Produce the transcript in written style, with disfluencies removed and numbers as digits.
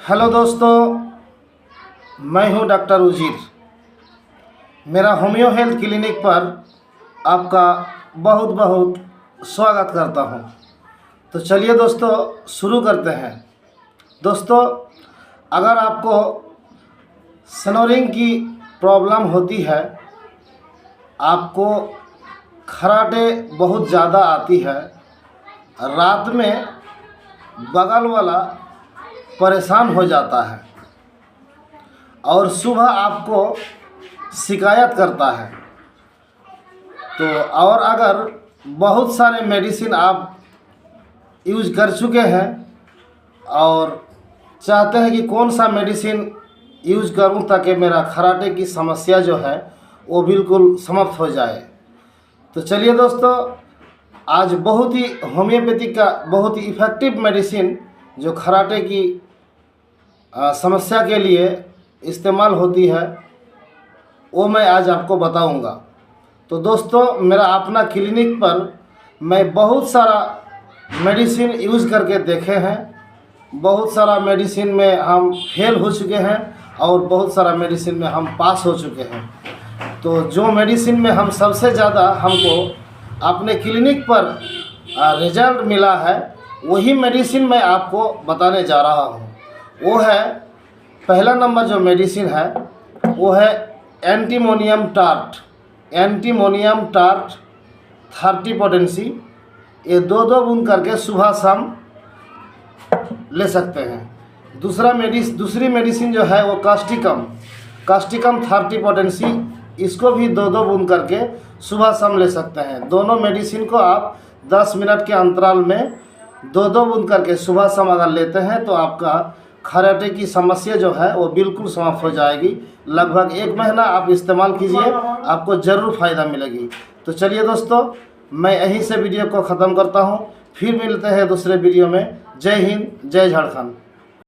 Hello दोस्तों, मैं हूं डॉक्टर उजीर। मेरा होम्यो हेल्थ क्लिनिक पर आपका बहुत बहुत स्वागत करता हूं। तो चलिए दोस्तों शुरू करते हैं। दोस्तों, अगर आपको स्नोरिंग की प्रॉब्लम होती है, आपको खर्राटे बहुत ज़्यादा आती है, रात में बगल वाला परेशान हो जाता है और सुबह आपको शिकायत करता है, तो और अगर बहुत सारे मेडिसिन आप यूज कर चुके हैं और चाहते हैं कि कौन सा मेडिसिन यूज करूं ताकि मेरा खर्राटे की समस्या जो है वो बिल्कुल समाप्त हो जाए, तो चलिए दोस्तों, आज बहुत ही होम्योपैथिक का बहुत ही इफ़ेक्टिव मेडिसिन जो खर्राटे की समस्या के लिए इस्तेमाल होती है वो मैं आज आपको बताऊंगा। तो दोस्तों, मेरा अपना क्लिनिक पर मैं बहुत सारा मेडिसिन यूज़ करके देखे हैं। बहुत सारा मेडिसिन में हम फेल हो चुके हैं और बहुत सारा मेडिसिन में हम पास हो चुके हैं। तो जो मेडिसिन में हम सबसे ज़्यादा हमको अपने क्लिनिक पर रिजल्ट मिला है, वही मेडिसिन मैं आपको बताने जा रहा हूँ। वो है, पहला नंबर जो मेडिसिन है वो है antimonium tart. Antimonium tart 30 potency, ये दो बूंद करके सुबह शाम ले सकते हैं। दूसरी मेडिसिन जो है वो कास्टिकम 30 पोटेंसी, इसको भी दो बूंद करके सुबह शाम ले सकते हैं। दोनों मेडिसिन को आप 10 मिनट के अंतराल में दो बूंद करके सुबह शाम अगर लेते हैं तो आपका खर्राटे की समस्या जो है वो बिल्कुल समाप्त हो जाएगी। लगभग 1 महीना आप इस्तेमाल कीजिए, आपको ज़रूर फ़ायदा मिलेगी। तो चलिए दोस्तों, मैं यहीं से वीडियो को ख़त्म करता हूँ। फिर मिलते हैं दूसरे वीडियो में। जय हिंद, जय झारखंड।